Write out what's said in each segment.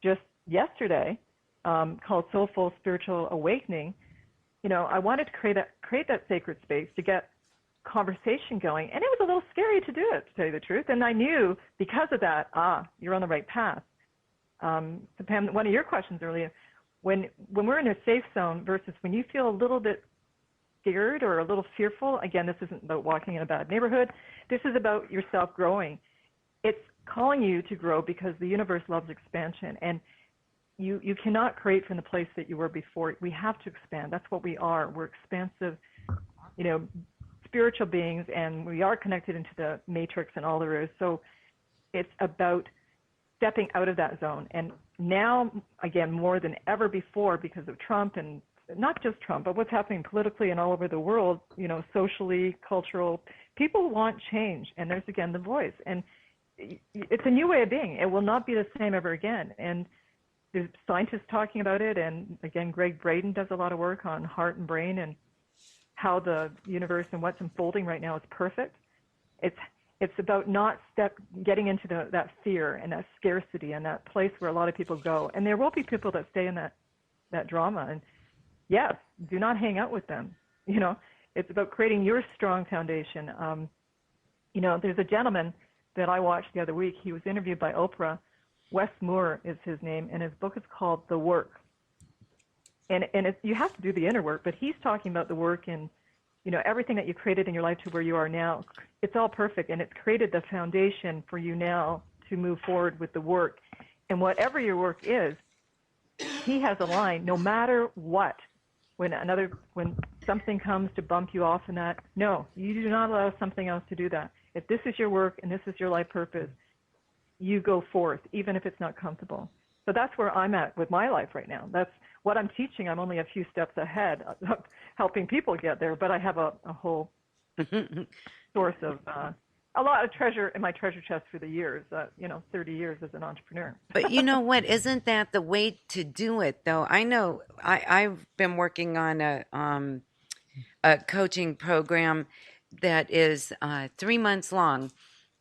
just yesterday called Soulful Spiritual Awakening. I wanted to create that sacred space to get conversation going, and it was a little scary to do it, to tell you the truth. And I knew because of that, you're on the right path. So Pam, one of your questions earlier, when we're in a safe zone versus when you feel a little bit scared or a little fearful, again, this isn't about walking in a bad neighborhood. This is about yourself growing. It's calling you to grow because the universe loves expansion, and you cannot create from the place that you were before. We have to expand. That's what we are. We're expansive, spiritual beings, and we are connected into the matrix and all there is. So it's about stepping out of that zone. And now, again, more than ever before, because of Trump, and not just Trump, but what's happening politically and all over the world, socially, cultural, people want change. And there's, again, the voice. And it's a new way of being. It will not be the same ever again. And there's scientists talking about it. And, again, Greg Braden does a lot of work on heart and brain and how the universe and what's unfolding right now is perfect. It's about not getting into that fear and that scarcity and that place where a lot of people go. And there will be people that stay in that drama. And yes, do not hang out with them. It's about creating your strong foundation. There's a gentleman that I watched the other week. He was interviewed by Oprah. Wes Moore is his name, and his book is called The Work. And you have to do the inner work, but he's talking about the work in, everything that you created in your life to where you are now. It's all perfect, and it's created the foundation for you now to move forward with the work. And whatever your work is, he has a line, no matter what, when something comes to bump you off in that, no, you do not allow something else to do that. If this is your work and this is your life purpose, you go forth, even if it's not comfortable. So that's where I'm at with my life right now. That's what I'm teaching. I'm only a few steps ahead of helping people get there, but I have a whole source of a lot of treasure in my treasure chest for the years, 30 years as an entrepreneur. But you know what? Isn't that the way to do it, though? I know I've been working on a coaching program that is 3 months long,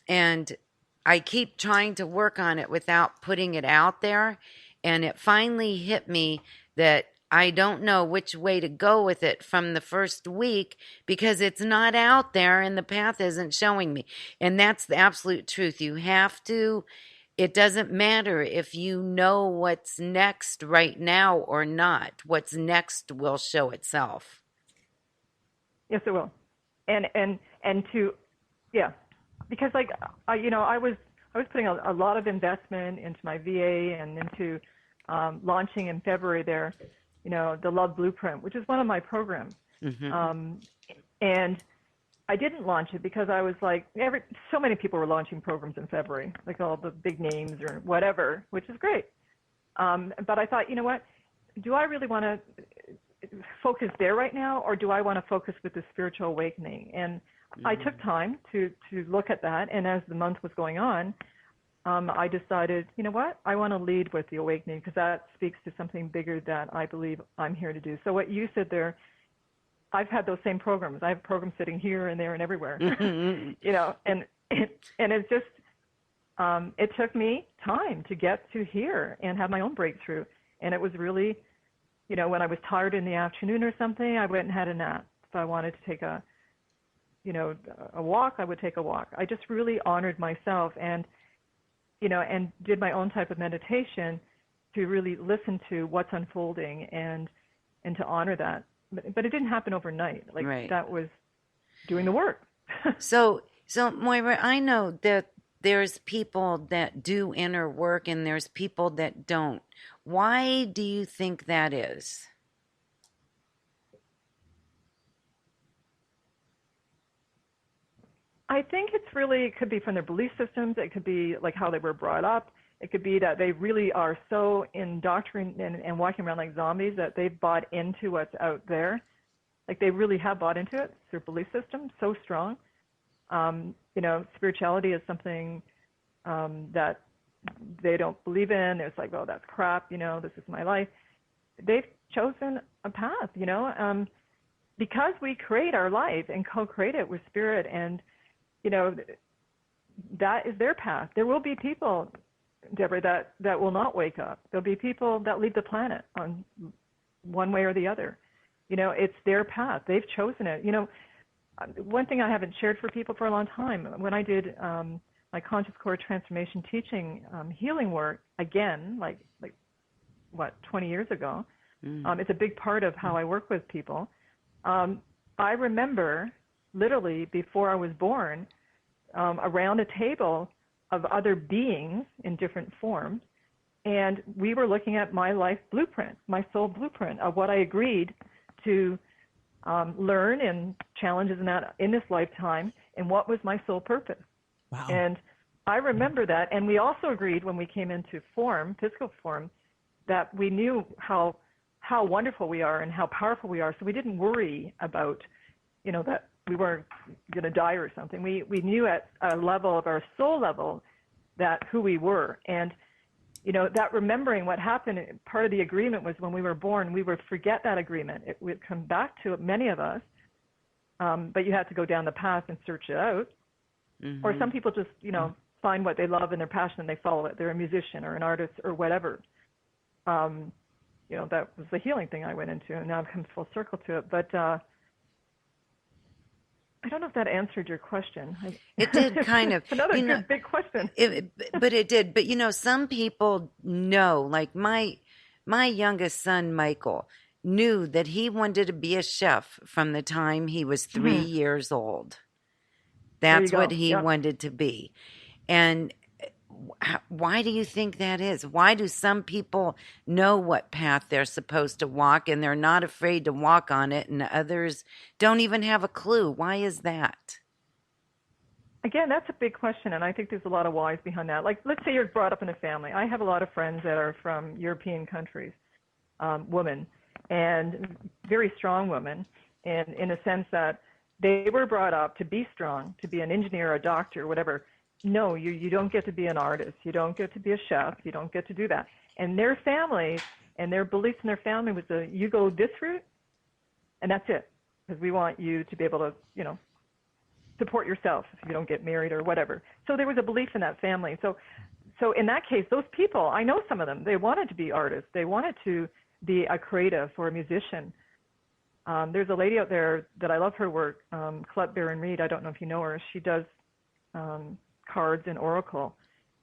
and I keep trying to work on it without putting it out there. And it finally hit me that I don't know which way to go with it from the first week because it's not out there and the path isn't showing me. And that's the absolute truth. You have to, it doesn't matter if you know what's next right now or not. What's next will show itself. Yes, it will. Because I was putting a lot of investment into my VA and into launching in February there, the Love Blueprint, which is one of my programs. Mm-hmm. And I didn't launch it because I was like, so many people were launching programs in February, like all the big names or whatever, which is great. But I thought, what, do I really want to focus there right now, or do I want to focus with the spiritual awakening? And I took time to look at that, and as the month was going on, I decided, I want to lead with the awakening because that speaks to something bigger that I believe I'm here to do. So what you said there, I've had those same programs. I have programs sitting here and there and everywhere, and it's just, it took me time to get to here and have my own breakthrough. And it was really, when I was tired in the afternoon or something, I went and had a nap. If I wanted to take a walk, I would take a walk. I just really honored myself and did my own type of meditation to really listen to what's unfolding and to honor that. But it didn't happen overnight. Right. That was doing the work. So Moira, I know that there's people that do inner work and there's people that don't. Why do you think that is? I think it could be from their belief systems. It could be like how they were brought up. It could be that they really are so indoctrinated and walking around like zombies that they've bought into what's out there. Like they really have bought into it. It's their belief system, so strong. Spirituality is something that they don't believe in. It's like, oh, that's crap. This is my life. They've chosen a path, because we create our life and co-create it with spirit, and that is their path. There will be people Deborah, that will not wake up. There'll be people that leave the planet on one way or the other. It's their path. They've chosen it. One thing I haven't shared for people for a long time, when I did my conscious core transformation teaching healing work, again, like 20 years ago, it's a big part of how I work with people. I remember literally before I was born, around a table of other beings in different forms, and we were looking at my life blueprint, my soul blueprint of what I agreed to learn and challenges in this lifetime, and what was my soul purpose. Wow. And I remember that, and we also agreed when we came into form, physical form, that we knew how wonderful we are and how powerful we are, so we didn't worry about, that we weren't going to die or something. We knew at a level of our soul level that who we were. And, that remembering what happened, part of the agreement was when we were born, we would forget that agreement. It would come back to many of us, but you had to go down the path and search it out. Mm-hmm. Or some people just, find what they love and their passion and they follow it. They're a musician or an artist or whatever. That was the healing thing I went into, and now I've come full circle to it. But I don't know if that answered your question. It did kind of. It's another good big question. But it did. But, some people know, like my youngest son, Michael, knew that he wanted to be a chef from the time he was 3 years old. That's what he wanted to be. And why do you think that is? Why do some people know what path they're supposed to walk and they're not afraid to walk on it, and others don't even have a clue? Why is that? Again, that's a big question, and I think there's a lot of whys behind that. Like, let's say you're brought up in a family. I have a lot of friends that are from European countries, women, and very strong women, and in a sense that they were brought up to be strong, to be an engineer, a doctor, whatever. No, you don't get to be an artist. You don't get to be a chef. You don't get to do that. And their families and their beliefs in their family was you go this route, and that's it. Because we want you to be able to, support yourself if you don't get married or whatever. So there was a belief in that family. So in that case, those people, I know some of them, they wanted to be artists. They wanted to be a creative or a musician. There's a lady out there that I love her work, Colette Baron Reed. I don't know if you know her. She does cards and oracle,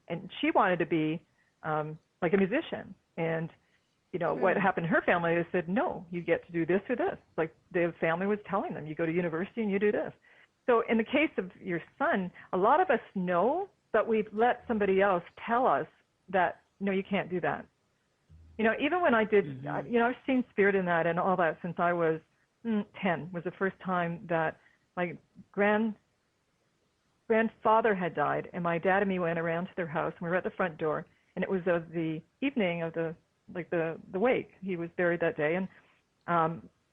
and she wanted to be like a musician. And what happened in her family, they said, no, you get to do this or this. Like the family was telling them, you go to university and you do this. So in the case of your son, a lot of us know, but we've let somebody else tell us that, no, you can't do that. Even when I did, I've seen spirit in that and all that since I was 10 was the first time that my grandfather had died, and my dad and me went around to their house, and we were at the front door, and it was the evening of the wake. He was buried that day, and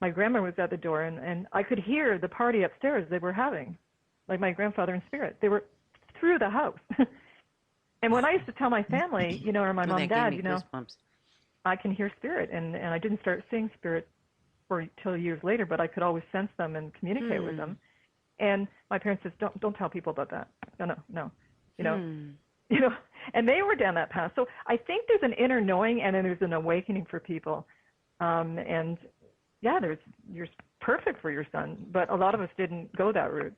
my grandma was at the door, and I could hear the party upstairs they were having, like my grandfather and spirit. They were through the house. And when I used to tell my family, or my mom and dad, I can hear spirit, and I didn't start seeing spirit till years later, but I could always sense them and communicate with them. And my parents said, don't tell people about that. No. And they were down that path. So I think there's an inner knowing, and then there's an awakening for people. You're perfect for your son, but a lot of us didn't go that route.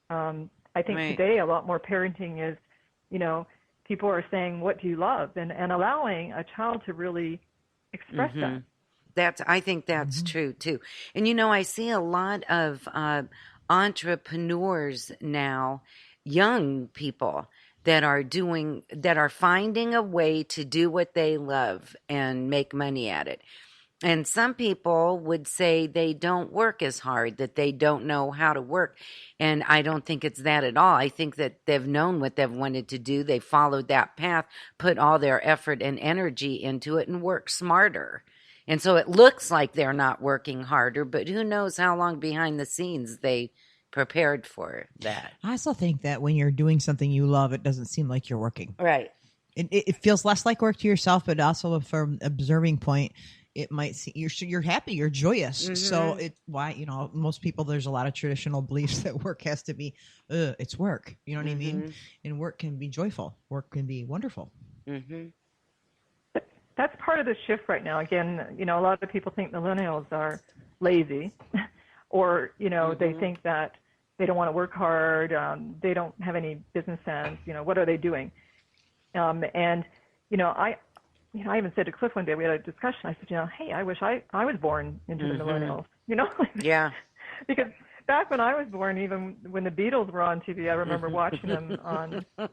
I think today a lot more parenting is, people are saying, what do you love? And allowing a child to really express that. I think that's true too. And I see a lot of entrepreneurs now, young people that are finding a way to do what they love and make money at it. And some people would say they don't work as hard, that they don't know how to work. And I don't think it's that at all. I think that they've known what they've wanted to do. They followed that path, put all their effort and energy into it, and worked smarter. And so it looks like they're not working harder, but who knows how long behind the scenes they prepared for that. I also think that when you're doing something you love, it doesn't seem like you're working. Right. It feels less like work to yourself, but also from observing point, it might seem you're happy, you're joyous. Mm-hmm. So most people, there's a lot of traditional beliefs that work has to be, it's work. You know what I mean? And work can be joyful. Work can be wonderful. Mm-hmm. That's part of the shift right now. Again, a lot of people think millennials are lazy, or they think that they don't want to work hard. They don't have any business sense. What are they doing? And I even said to Cliff one day, we had a discussion. I said, hey, I wish I was born into the millennials. Yeah. Because back when I was born, even when the Beatles were on TV, I remember watching them on, I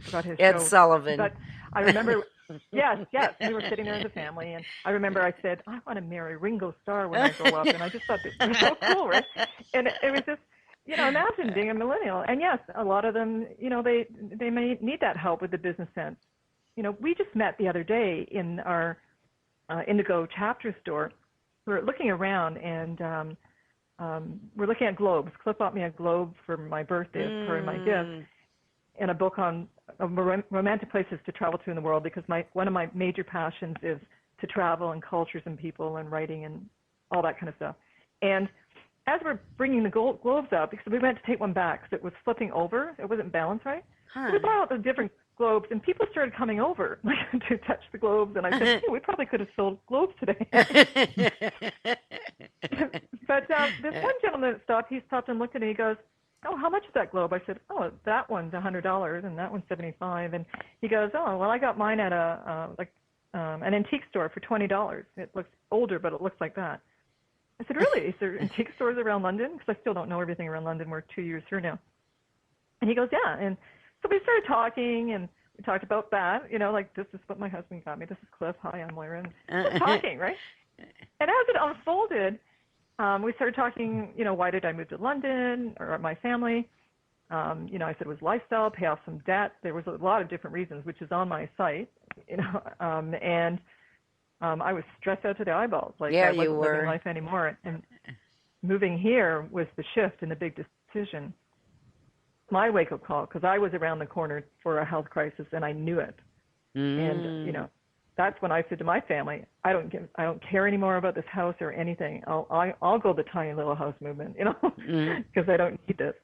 forgot his Ed show. Sullivan. But I remember, yes, we were sitting there as a family, and I remember I said, I want to marry Ringo Starr when I grow up, and I just thought it was so cool, right? And it was just, imagine being a millennial. And yes, a lot of them, they may need that help with the business sense. We just met the other day in our Indigo chapter store. We were looking around, and we're looking at globes. Cliff bought me a globe for my birthday as part of my gift, and a book on romantic places to travel to in the world, because one of my major passions is to travel and cultures and people and writing and all that kind of stuff. And as we're bringing the globes up, because we went to take one back because it was flipping over, it wasn't balanced right. Huh. So we brought out the different globes, and people started coming over to touch the globes, and I said, hey, we probably could have sold globes today. But this one gentleman he stopped and looked at it, and he goes, oh, how much is that globe? I said, oh, that one's $100, and that one's $75. And he goes, oh, well, I got mine at an antique store for $20. It looks older, but it looks like that. I said, really? Is there antique stores around London? Because I still don't know everything around London. We're 2 years through now. And he goes, yeah. And so we started talking, and we talked about that, like, this is what my husband got me. This is Cliff. Hi, I'm Moira. And we're talking, right? And as it unfolded, we started talking, why did I move to London, or my family? I said it was lifestyle, pay off some debt. There was a lot of different reasons, which is on my site, and I was stressed out to the eyeballs. Like, I wasn't living life anymore. And moving here was the shift and the big decision. My wake-up call, because I was around the corner for a health crisis, and I knew it. And that's when I said to my family, I don't care anymore about this house or anything. I'll go the tiny little house movement, because I don't need this.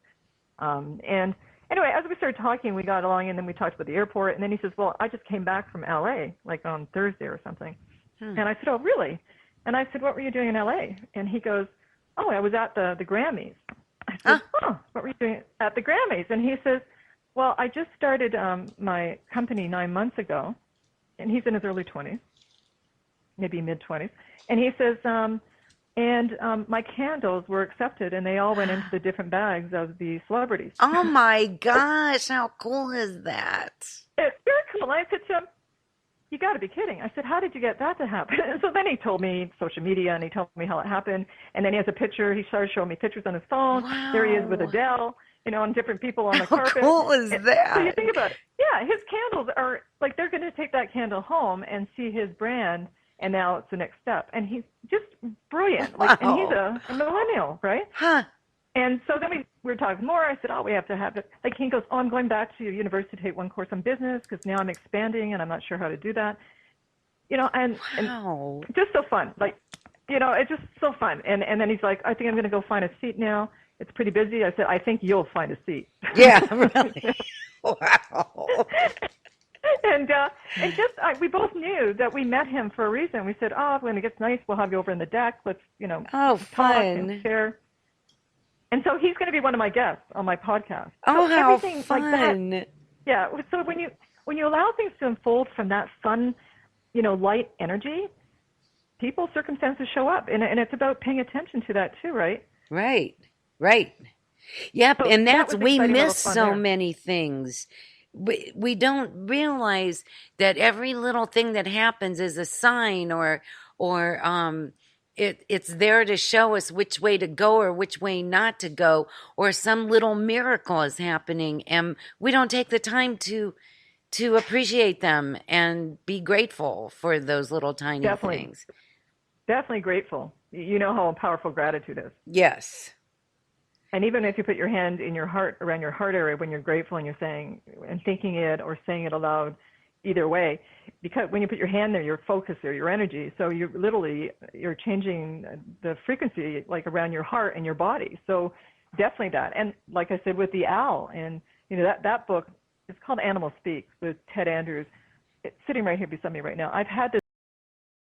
And anyway, as we started talking, we got along, and then we talked about the airport. And then he says, well, I just came back from L.A., like on Thursday or something. And I said, oh, really? And I said, what were you doing in L.A.? And he goes, oh, I was at the Grammys. I said, oh, what were you doing at the Grammys? And he says, well, I just started my company 9 months ago, and he's in his early 20s, maybe mid-20s. And he says, my candles were accepted, and they all went into the different bags of the celebrities. Oh, my gosh. How cool is that? It's very cool. I said to him, you got to be kidding. I said, how did you get that to happen? And so then he told me social media, and he told me how it happened. And then he has a picture. He started showing me pictures on his phone. Wow. There he is with Adele, and different people on the carpet. How cool is that? So you think about it. Yeah, his candles are, like, they're going to take that candle home and see his brand, and now it's the next step. And he's just brilliant. Like, and he's a millennial, right? Huh. And so then we were talking more. I said, oh, we have to have it. Like, he goes, oh, I'm going back to university to take one course on business because now I'm expanding and I'm not sure how to do that. And just so fun. Like, it's just so fun. And then he's like, I think I'm going to go find a seat now. It's pretty busy. I said, I think you'll find a seat. Yeah, really. Wow. And we both knew that we met him for a reason. We said, oh, when it gets nice, we'll have you over in the deck. Let's, oh, talk fun. and share. And so he's going to be one of my guests on my podcast. Oh, so how everything fun. Like that, yeah. So when you allow things to unfold from that fun, light energy, people's circumstances show up. And it's about paying attention to that too, right? Right. Yep. So and that's, we miss so there. many things. We don't realize that every little thing that happens is a sign or it's there to show us which way to go or which way not to go, or some little miracle is happening, and we don't take the time to appreciate them and be grateful for those little tiny things. Definitely grateful. You know how powerful gratitude is. Yes. And even if you put your hand in your heart, around your heart area, when you're grateful and you're saying and thinking it or saying it aloud, either way, because when you put your hand there, your focus there, your energy, so you're changing the frequency, like, around your heart and your body. So definitely that. And like I said, with the owl, and that book, it's called Animal Speaks with Ted Andrews. it's sitting right here beside me right now. I've had this